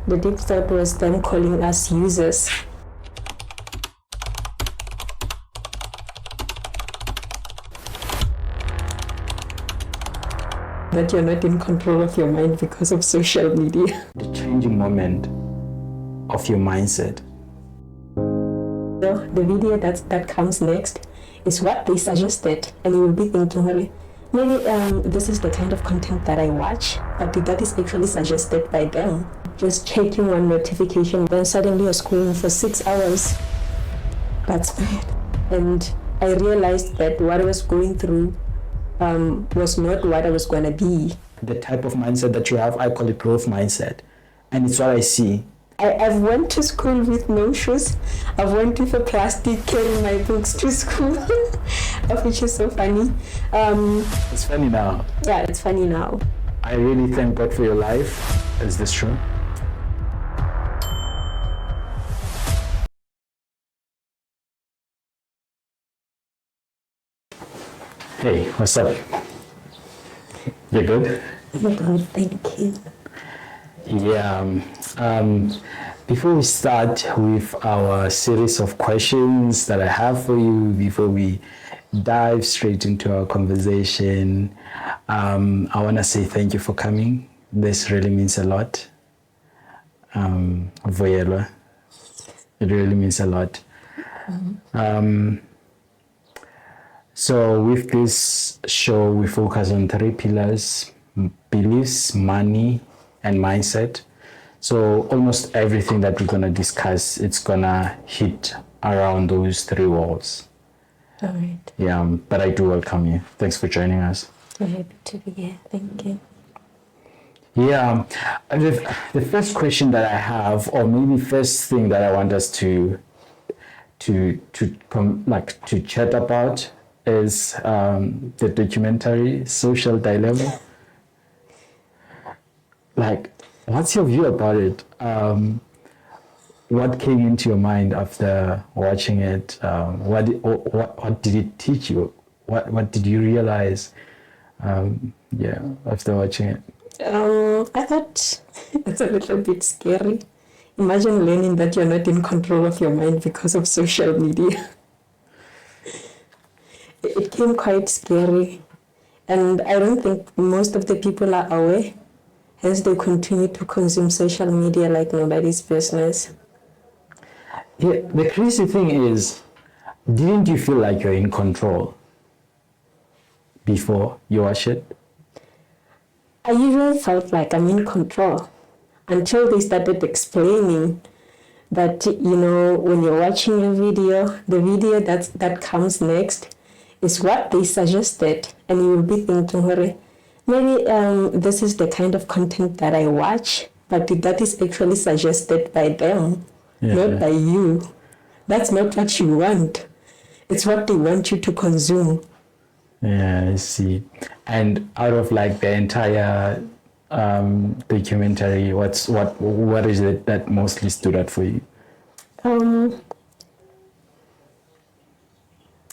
The deep thought was them calling us users. That you're not in control of your mind because of social media. The changing moment of your mindset. So the video that comes next is what they suggested, and you will be thinking, well, maybe this is the kind of content that I watch, but that is actually suggested by them. Just checking one notification, then suddenly you're scrolling for 6 hours. That's bad. And I realized that what I was going through was not what I was going to be. The type of mindset that you have, I call it growth mindset. And it's what I see. I've went to school with no shoes. I've went with a plastic carrying my books to school, which is so funny. It's funny now. Yeah, it's funny now. I really thank God for your life. Is this true? Hey, what's up? You good? Oh God, thank you. Yeah. Before we start with our series of questions that I have for you, before we dive straight into our conversation, I want to say thank you for coming. This really means a lot. Voyelwa. It really means a lot. So with this show, we focus on 3 pillars: beliefs, money, and mindset. So almost everything that we're going to discuss, it's going to hit around those 3 walls. All right. Yeah, but I do welcome you. Thanks for joining us. I'm happy to be here. Thank you. Yeah, the first question that I have, or maybe first thing that I want us to chat about is the documentary Social Dilemma. Like, what's your view about it? What came into your mind after watching it? What did it teach you? What did you realize? After watching it. I thought it's a little bit scary. Imagine learning that you're not in control of your mind because of social media. It came quite scary, and I don't think most of the people are aware. Hence, they continue to consume social media like nobody's business. Yeah, the crazy thing is, didn't you feel like you're in control before you watch it? I usually felt like I'm in control until they started explaining that, when you're watching a video, the video that comes next is what they suggested, and you will be thinking, maybe this is the kind of content that I watch, but that is actually suggested by them, not by you. That's not what you want. It's what they want you to consume. Yeah, I see. And out of like the entire documentary, what is it that mostly stood out for you?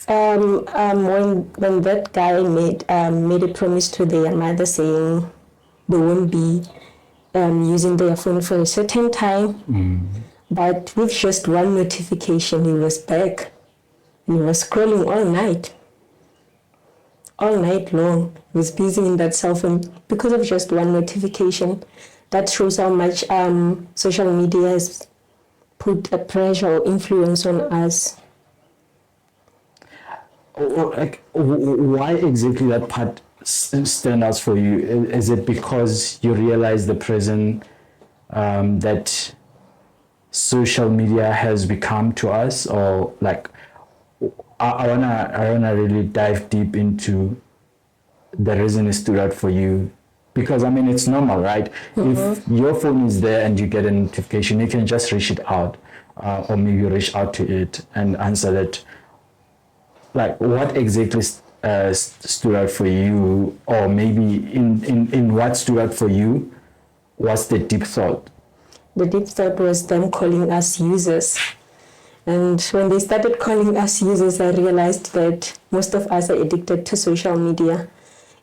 When that guy made a promise to their mother saying they won't be using their phone for a certain time, but with just one notification, he was back. He was scrolling all night long. He was busy in that cell phone because of just one notification. That shows how much social media has put a pressure or influence on us. Why exactly that part stand out for you? Is it because you realize the present that social media has become to us, or like I wanna really dive deep into the reason it stood out for you? Because I mean, it's normal, right? If your phone is there and you get a notification, you can just reach it out, or maybe reach out to it and answer it. Like, what exactly stood out for you, or maybe in what stood out for you was the deep thought? The deep thought was them calling us users. And when they started calling us users, I realized that most of us are addicted to social media.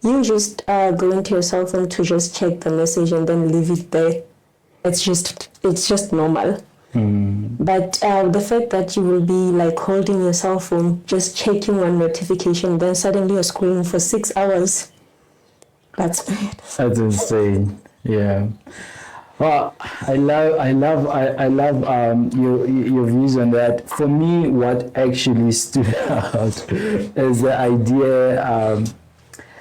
You just go into your cell phone to just check the message and then leave it there. it's just normal. But the fact that you will be like holding your cell phone, just checking one notification, then suddenly you're scrolling for 6 hours, that's bad. That's insane. Yeah. Well, I love your views on that. For me, what actually stood out is the idea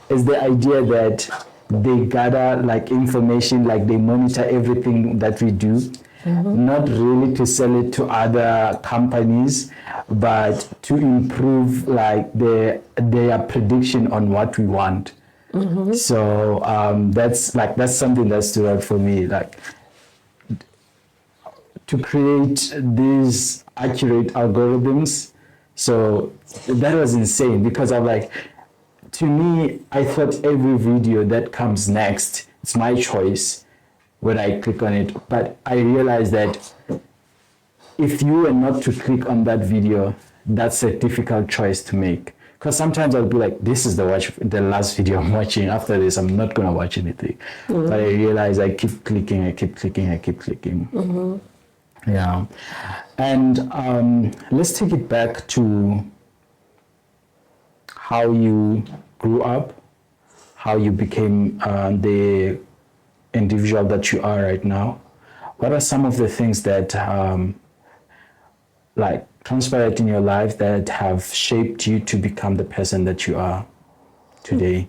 that they gather like information, like they monitor everything that we do, not really to sell it to other companies, but to improve like their prediction on what we want. So that's something that stood out for me, like to create these accurate algorithms. So that was insane, because I'm like, to me, I thought every video that comes next, it's my choice when I click on it. But I realized that if you were not to click on that video, that's a difficult choice to make. Because sometimes I'll be like, this is the last video I'm watching. After this, I'm not going to watch anything. But I realize I keep clicking. Yeah. And let's take it back to how you grew up, how you became the individual that you are right now. What are some of the things that like transpired in your life that have shaped you to become the person that you are today?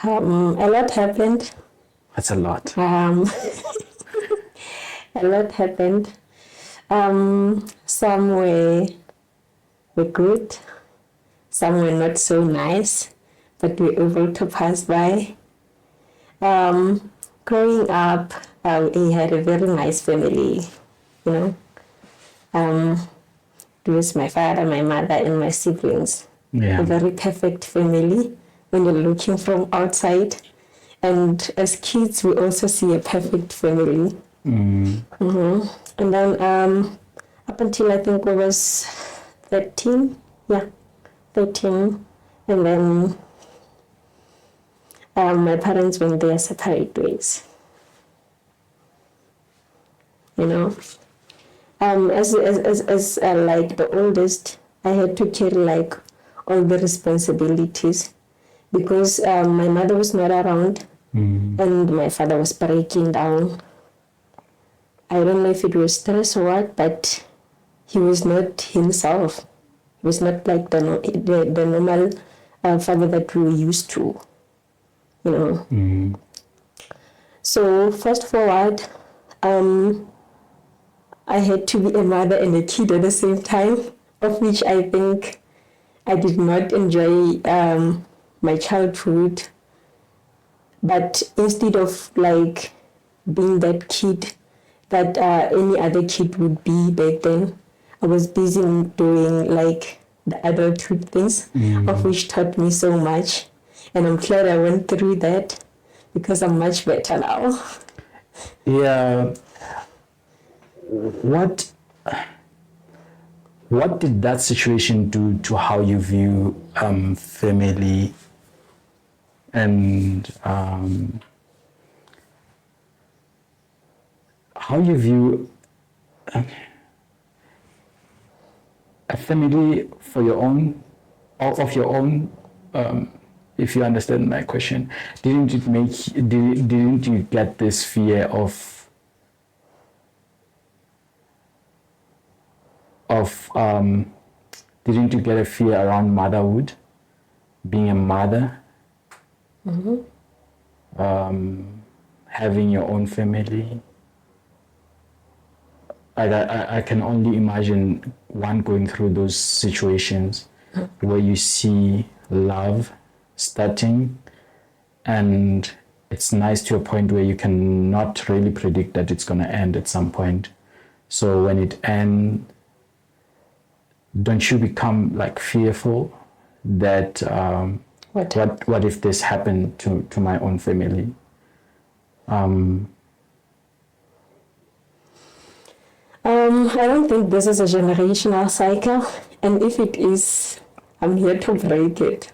A lot happened. That's a lot. A lot happened. Some were good, some were not so nice, but we were able to pass by. Growing up, we had a very nice family, you know. It was my father, my mother, and my siblings. Yeah. A very perfect family when you're looking from outside. And as kids, we also see a perfect family. And then up until I think I was 13, 13. And then my parents went their separate ways. You know, as like the oldest, I had to carry like all the responsibilities because my mother was not around and my father was breaking down. I don't know if it was stress or what, but he was not himself. He was not like the normal father that we were used to, you know. So fast forward, I had to be a mother and a kid at the same time, of which I think I did not enjoy my childhood. But instead of like being that kid that any other kid would be back then, I was busy doing like the adulthood things, of which taught me so much. And I'm glad I went through that because I'm much better now. Yeah. What did that situation do to how you view family and how you view a family for your own, of your own? If you understand my question, didn't you get this fear of didn't you get a fear around motherhood, being a mother, having your own family? I can only imagine one going through those situations where you see love starting and it's nice to a point where you cannot really predict that it's going to end at some point. So when it ends, don't you become like fearful that what if this happened to my own family? I don't think this is a generational cycle, and if it is, I'm here to break it.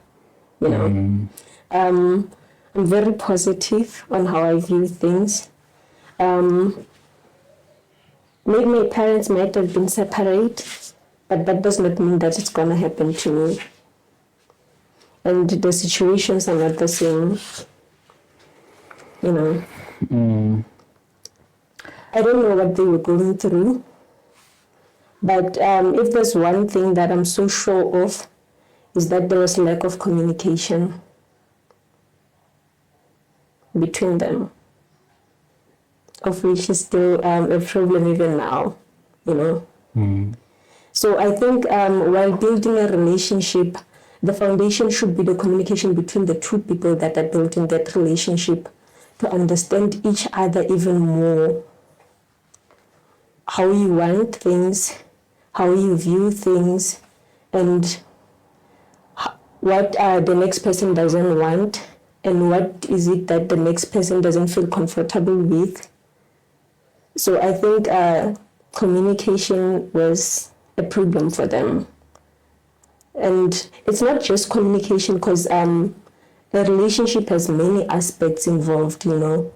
You know, I'm very positive on how I view things. Maybe my parents might have been separate, but that does not mean that it's going to happen to me. And the situations are not the same, you know. I don't know what they were going through, but if there's one thing that I'm so sure of, is that there was lack of communication between them, of which is still a problem even now, you know. So I think while building a relationship, the foundation should be the communication between the two people that are building that relationship, to understand each other even more, how you want things, how you view things, and what the next person doesn't want, and what is it that the next person doesn't feel comfortable with. So I think communication was a problem for them. And it's not just communication, because a relationship has many aspects involved, you know.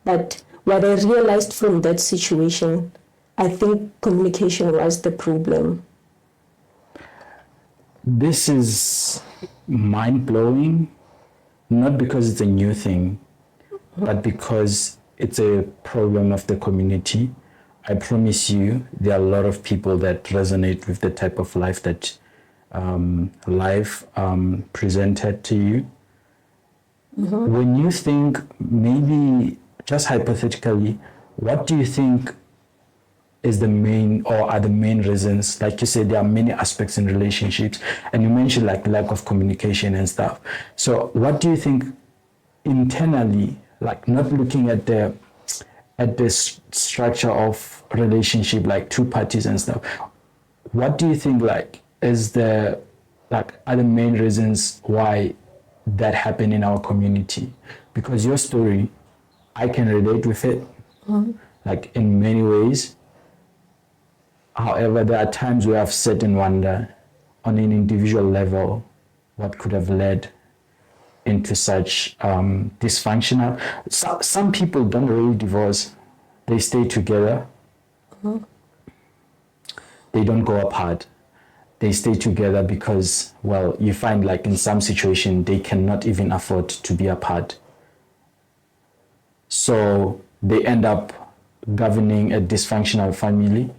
But what I realized from that situation, I think communication was the problem. This is mind-blowing, not because it's a new thing, but because it's a problem of the community. I promise you, there are a lot of people that resonate with the type of life that life presented to you. When you think, maybe just hypothetically, what do you think is the main, or are the main reasons? Like you said, there are many aspects in relationships, and you mentioned like lack of communication and stuff. So what do you think internally, like not looking at the structure of relationship, like two parties and stuff, what do you think like is the, like, are the main reasons why that happened in our community? Because your story, I can relate with it, like in many ways. However, there are times where I've sat and wonder, on an individual level, what could have led into such dysfunctional. Some people don't really divorce; they stay together. They don't go apart. They stay together because, well, you find like in some situation they cannot even afford to be apart. So they end up governing a dysfunctional family,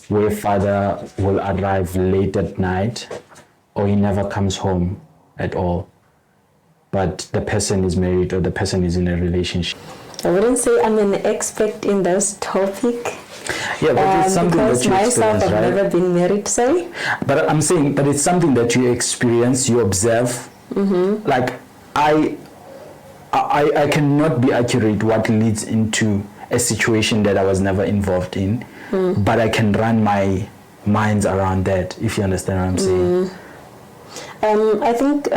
where father will arrive late at night, or he never comes home at all. But the person is married, or the person is in a relationship. I wouldn't say I'm an expert in this topic. Yeah, but it's something that because you myself, experience, I've right? never been married, sorry. But I'm saying that it's something that you experience, you observe. Like I cannot be accurate what leads into a situation that I was never involved in, but I can run my minds around that, if you understand what I'm saying. I think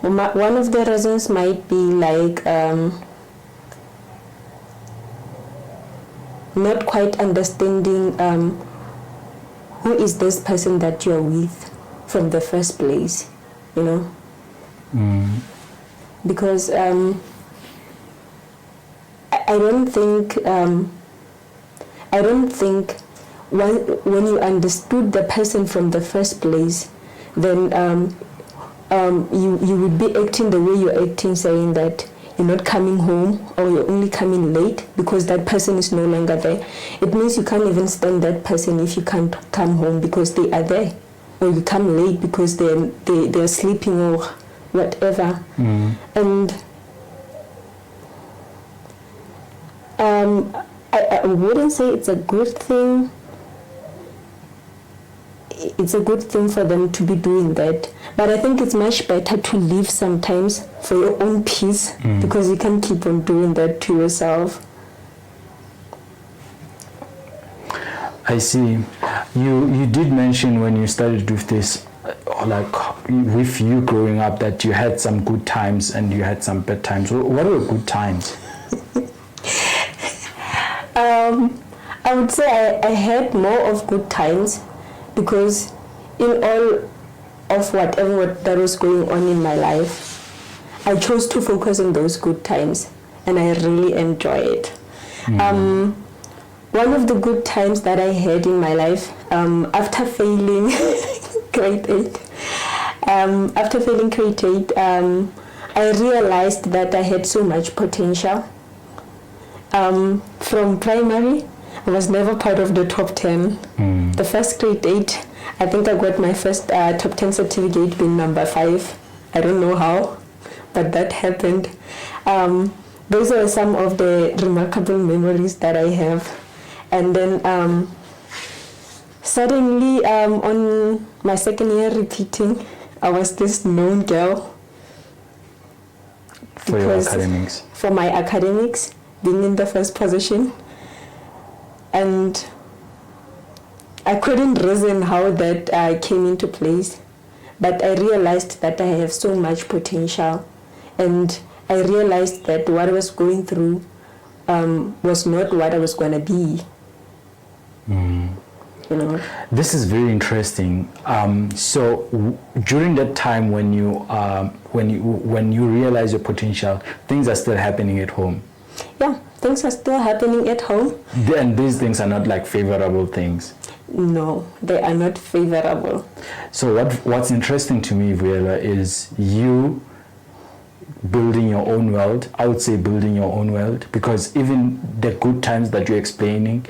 one of the reasons might be like not quite understanding who is this person that you're with from the first place, you know. Because I don't think when you understood the person from the first place, then you would be acting the way you're acting, saying that you're not coming home or you're only coming late because that person is no longer there. It means you can't even stand that person if you can't come home because they are there, or you come late because they're sleeping or whatever. And I wouldn't say it's a good thing. It's a good thing for them to be doing that, but I think it's much better to leave sometimes for your own peace, because you can't keep on doing that to yourself. I see. You did mention when you started with this, like with you growing up, that you had some good times and you had some bad times. What were good times? I would say I had more of good times, because in all of whatever that was going on in my life, I chose to focus on those good times and I really enjoy it. One of the good times that I had in my life, after failing grade 8, I realized that I had so much potential. From primary, I was never part of the top 10. The first grade 8, I think I got my first top 10 certificate being number 5. I don't know how, but that happened. Those are some of the remarkable memories that I have. And then suddenly, on my second year repeating, I was this known girl. For your academics? For my academics, being in the first position. And I couldn't reason how that came into place. But I realized that I have so much potential. And I realized that what I was going through was not what I was going to be. You know. This is very interesting. So during that time when you realize your potential, things are still happening at home. Yeah, things are still happening at home. And these things are not like favorable things. No, they are not favorable. So what's interesting to me, Vuyelwa, is you building your own world. I would say building your own world, because even the good times that you're explaining,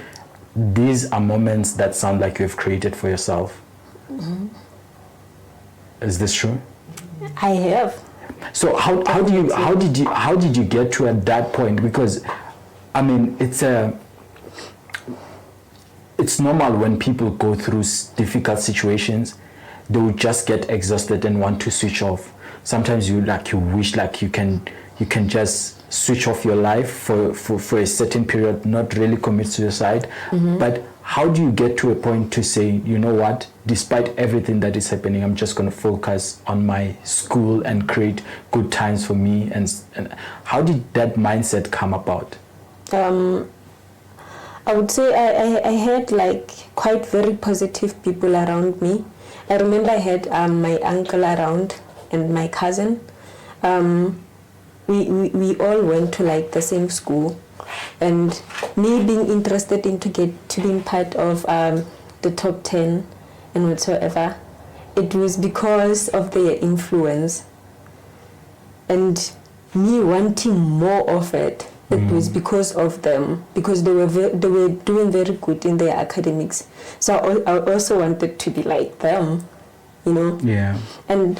these are moments that sound like you've created for yourself. Is this true? I have. So how did you get to at that point? Because I mean, it's normal when people go through difficult situations, they will just get exhausted and want to switch off. Sometimes you wish you can just switch off your life for a certain period, not really commit suicide. But how do you get to a point to say, you know what, despite everything that is happening, I'm just going to focus on my school and create good times for me? And how did that mindset come about? I would say I had quite very positive people around me. I remember I had my uncle around and my cousin. We all went to the same school, and me being interested into being part of the top 10 and whatsoever, it was because of their influence, and me wanting more of it. It was because of them, because they were doing very good in their academics. So I also wanted to be like them, you know. Yeah. And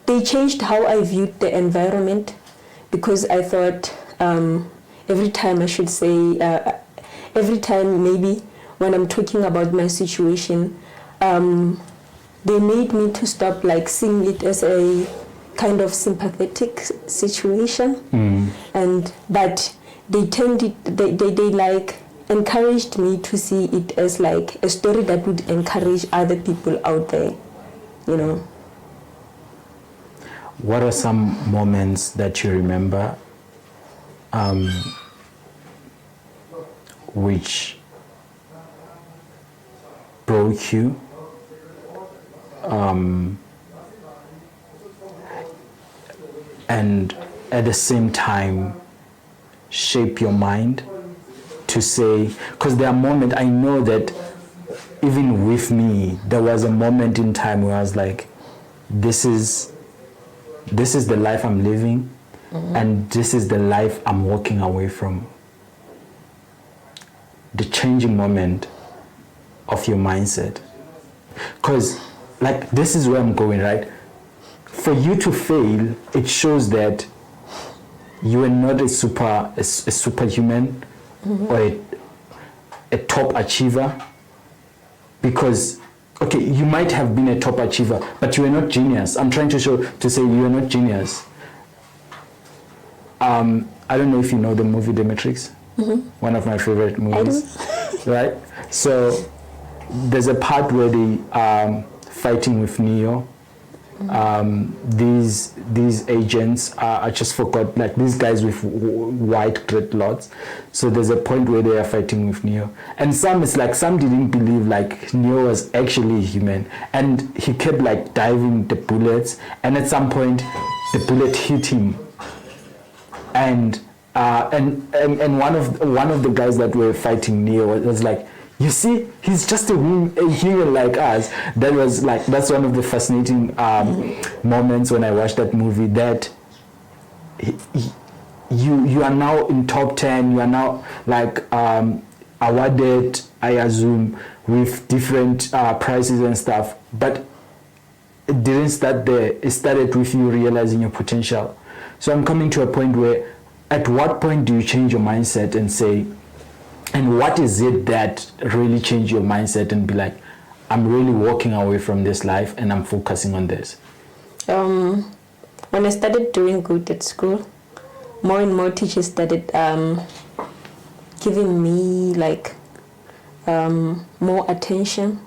they changed how I viewed the environment, because I thought every time maybe when I'm talking about my situation, they made me to stop seeing it as a kind of sympathetic situation, but they turned it, they encouraged me to see it as a story that would encourage other people out there, you know. What are some moments that you remember which broke you, and at the same time shape your mind to say, because there are moments, I know that even with me, there was a moment in time where I was like, this is the life I'm living, and this is the life I'm walking away from. The changing moment of your mindset. Because this is where I'm going, right? For you to fail, it shows that you are not a superhuman or a top achiever. Because, okay, you might have been a top achiever, but you are not genius. I'm trying to say you are not genius. I don't know if you know the movie The Matrix. One of my favorite movies. Right? So there's a part where they fighting with Neo. These agents I just forgot, these guys with white dreadlocks. So there's a point where they are fighting with Neo, and some didn't believe Neo was actually human, and he kept diving the bullets, and at some point the bullet hit him, and one of the guys that were fighting near was like, you see, he's just a human like us. That's one of the fascinating moments when I watched that movie, that you are now in top 10, you are now like awarded, I assume, with different prizes and stuff, but it didn't start there. It started with you realizing your potential. So I'm coming to a point where, at what point do you change your mindset and say, and what is it that really changed your mindset and be like, I'm really walking away from this life and I'm focusing on this? When I started doing good at school, more and more teachers started giving me like more attention,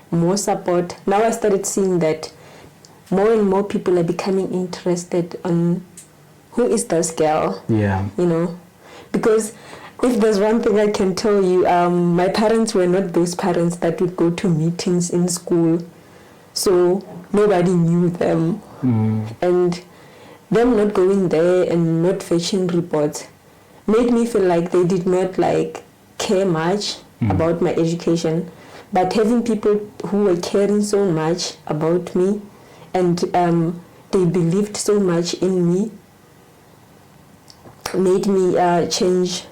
more support. Now I started seeing that more and more people are becoming interested on who is this girl. Yeah. You know, because if there's one thing I can tell you, my parents were not those parents that would go to meetings in school, so nobody knew them. And them not going there and not fetching reports made me feel like they did not like care much about my education. But having people who were caring so much about me, and they believed so much in me, made me change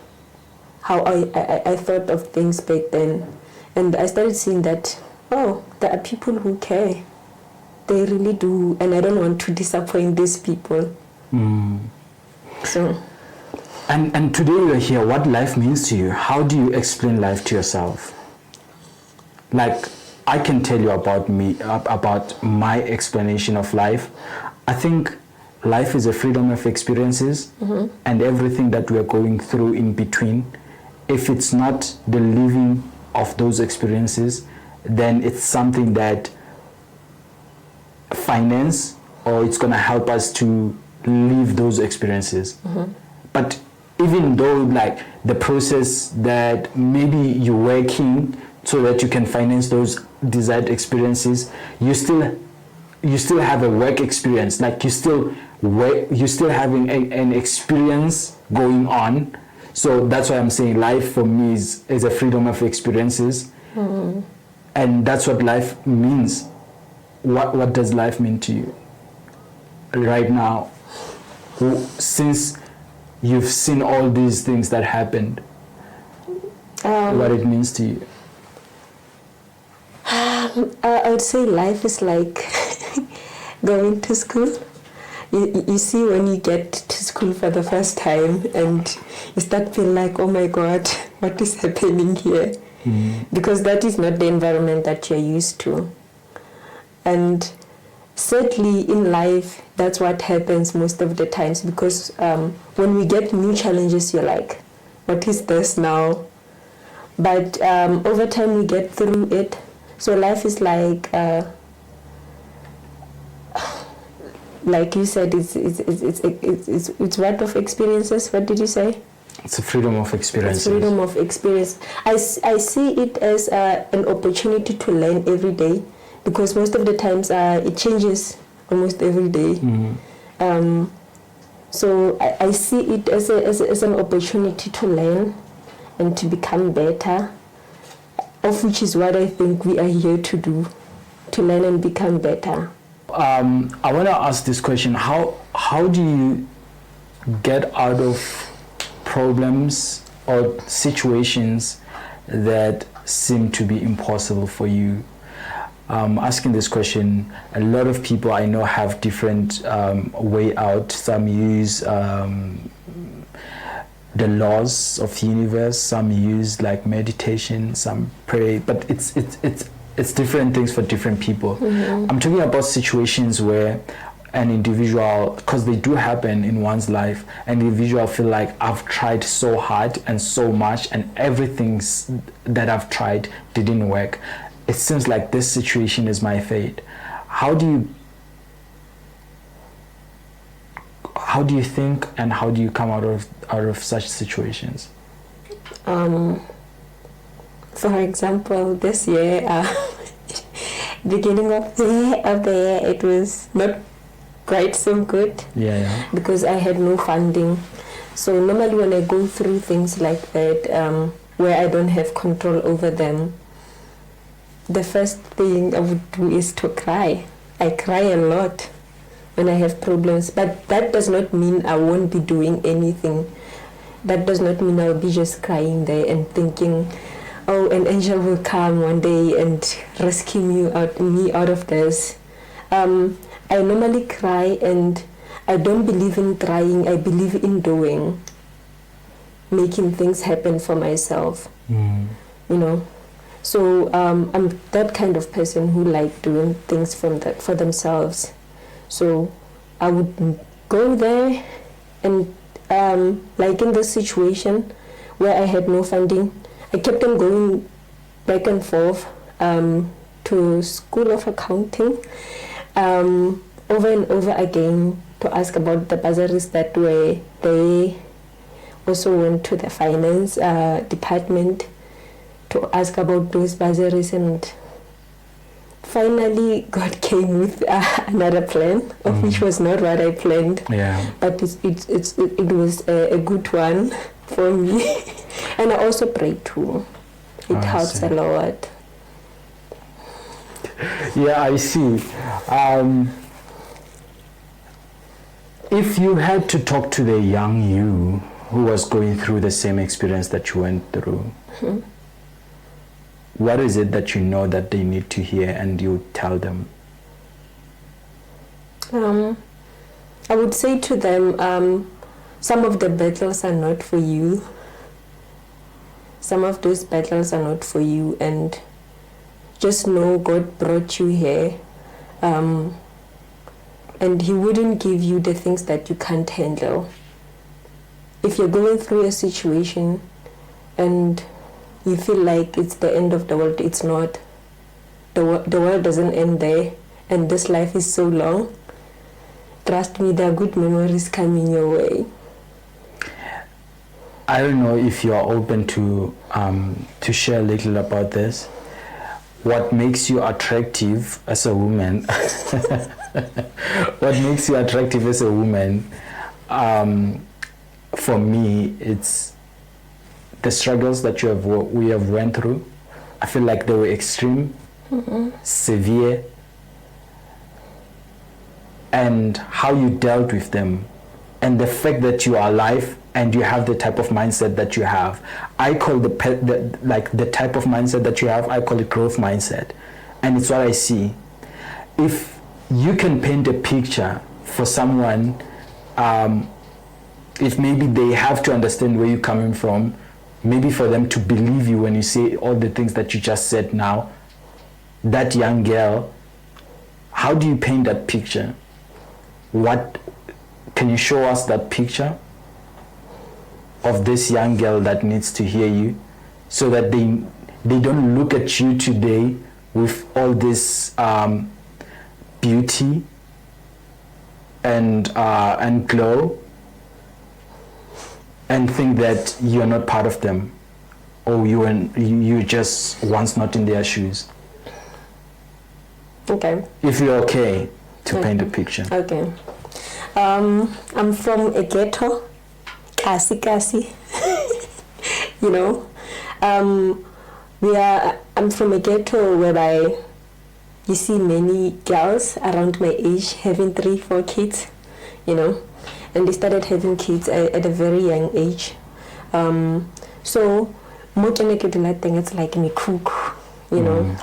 how I thought of things back then. And I started seeing that, oh, there are people who care. They really do, and I don't want to disappoint these people. So, and today we're here. What life means to you? How do you explain life to yourself? Like, I can tell you about me, about my explanation of life. I think life is a freedom of experiences, and everything that we are going through in between, if it's not the living of those experiences, then it's something that finance, or it's going to help us to live those experiences. But even though like the process that maybe you're working so that you can finance those desired experiences, you still have a work experience. Like you're still having an experience going on. So that's why I'm saying life for me is a freedom of experiences. And that's what life means. What does life mean to you right now, since you've seen all these things that happened? What it means to you? I would say life is like going to school. You see, when you get to school for the first time and you start feeling like, oh my God, what is happening here? Because that is not the environment that you're used to. And sadly, in life, that's what happens most of the times, because when we get new challenges, you're like, what is this now? But over time, we get through it. So life is like you said, it's what of experiences? What did you say? It's a freedom of experiences. It's freedom of experience. I see it as an opportunity to learn every day, because most of the times it changes almost every day. So I see it as an opportunity to learn and to become better, of which is what I think we are here to do, to learn and become better. I want to ask this question. How do you get out of problems or situations that seem to be impossible for you? Asking this question, a lot of people I know have different way out. Some use the laws of the universe, some use like meditation, some pray, but it's different things for different people. I'm talking about situations where an individual, because they do happen in one's life, an individual feel like, I've tried so hard and so much, and everything that I've tried didn't work. It seems like this situation is my fate. How do you think, and how do you come out of such situations? For example, this year, beginning of the year, it was not quite so good. Yeah. Because I had no funding. So normally when I go through things like that, where I don't have control over them, the first thing I would do is to cry. I cry a lot when I have problems, but that does not mean I won't be doing anything. That does not mean I'll be just crying there and thinking, oh, an angel will come one day and rescue me out of this. I normally cry, and I don't believe in crying. I believe in doing, making things happen for myself. You know. So I'm that kind of person who like doing things for themselves. So I would go there, and like in this situation where I had no funding, I kept on going back and forth to School of Accounting over and over again to ask about the bursaries that were there. Also went to the finance department to ask about those bursaries, and finally God came with another plan, of which was not what I planned. Yeah. But it was a good one for me. And I also pray too. It helps a lot. Yeah, I see. If you had to talk to the young you who was going through the same experience that you went through, what is it that you know that they need to hear and you tell them? I would say to them, some of the battles are not for you. Some of those battles are not for you, and just know God brought you here, and He wouldn't give you the things that you can't handle. If you're going through a situation and you feel like it's the end of the world, it's not. The world doesn't end there, and this life is so long. Trust me, there are good memories coming your way. I don't know if you are open to share a little about this. What makes you attractive as a woman? What makes you attractive as a woman? For me, it's the struggles that we have went through. I feel like they were extreme, severe, and how you dealt with them, and the fact that you are alive and you have the type of mindset that you have. I call the type of mindset that you have, I call it growth mindset, and it's what I see. If you can paint a picture for someone, if maybe they have to understand where you're coming from, maybe for them to believe you when you say all the things that you just said now, that young girl, how do you paint that picture? What can you show us that picture of this young girl that needs to hear you, so that they don't look at you today with all this beauty and glow and think that you're not part of them, or you just once not in their shoes? Okay. If you're okay to paint a picture. Okay. I'm from a ghetto, Kasi. You know, I'm from a ghetto whereby you see many girls around my age having 3-4 kids, you know, and they started having kids at a very young age. So, it's like me cook, you know.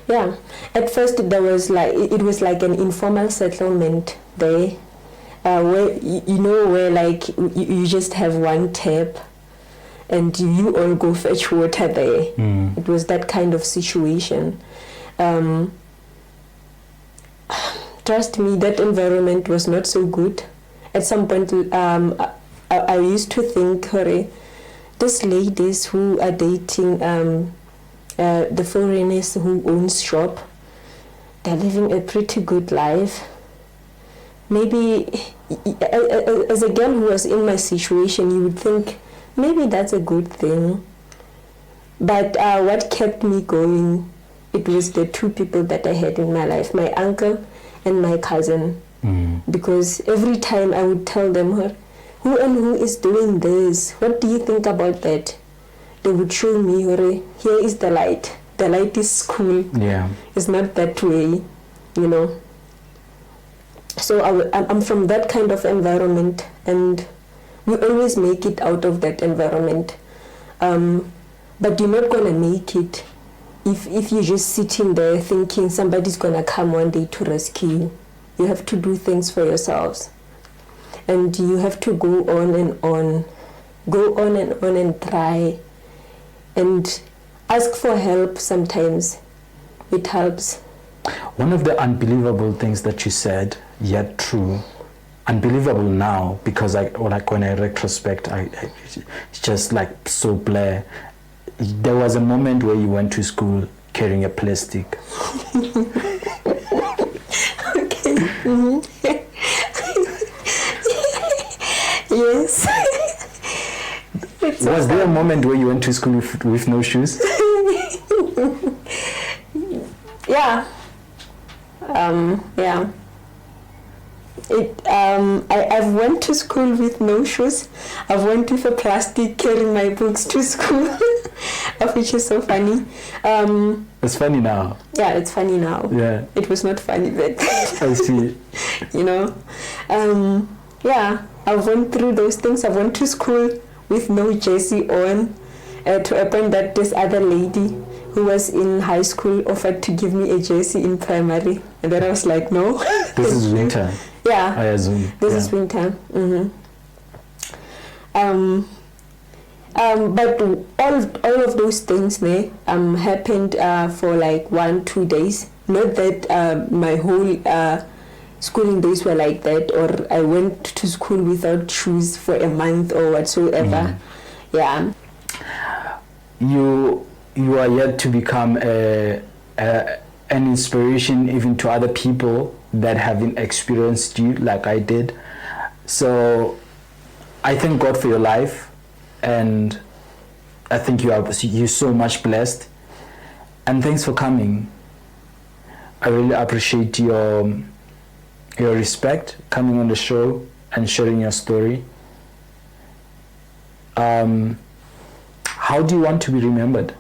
Yeah. At first, it was like an informal settlement there, where where like you just have one tap, and you all go fetch water there. It was that kind of situation. Trust me, that environment was not so good. At some point, I used to think, these ladies who are dating the foreigners who owns shop, they're living a pretty good life. Maybe as a girl who was in my situation, you would think maybe that's a good thing. But what kept me going, it was the two people that I had in my life, my uncle and my cousin. Because every time I would tell them, who and who is doing this? What do you think about that? They would show me, here is the light. The light is school. Yeah. It's not that way, you know. So I'm from that kind of environment, and we always make it out of that environment. But you're not gonna make it if you're just sitting there thinking somebody's gonna come one day to rescue you. You have to do things for yourselves, and you have to go on and on and try, and ask for help. Sometimes it helps. One of the unbelievable things that you said, yet true, unbelievable now, because when I retrospect, it's just like so blur. There was a moment where you went to school carrying a plastic. Okay. Mm-hmm. Yes. Was there a moment where you went to school with no shoes? Yeah. Yeah. I've went to school with no shoes. I've went with a plastic carrying my books to school, which is so funny. It's funny now. Yeah, it's funny now. Yeah. It was not funny then. I see. You know. Yeah, I've went through those things. I went to school with no jersey on, to a point that this other lady who was in high school offered to give me a jersey in primary, and then I was like, no. This is winter. Yeah, I assume. this is winter. But all of those things happened for like 1-2 days. Not that my whole schooling days were like that, or I went to school without shoes for a month or whatsoever. Yeah. You are yet to become an inspiration even to other people that haven't experienced you like I did. So I thank God for your life, and I think you're so much blessed. And thanks for coming. I really appreciate your respect, coming on the show and sharing your story. How do you want to be remembered?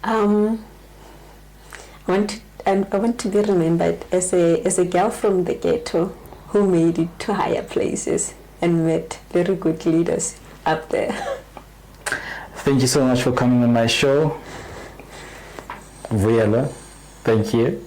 I want to be remembered as a girl from the ghetto who made it to higher places and met very good leaders up there. Thank you so much for coming on my show. Vuyela, thank you.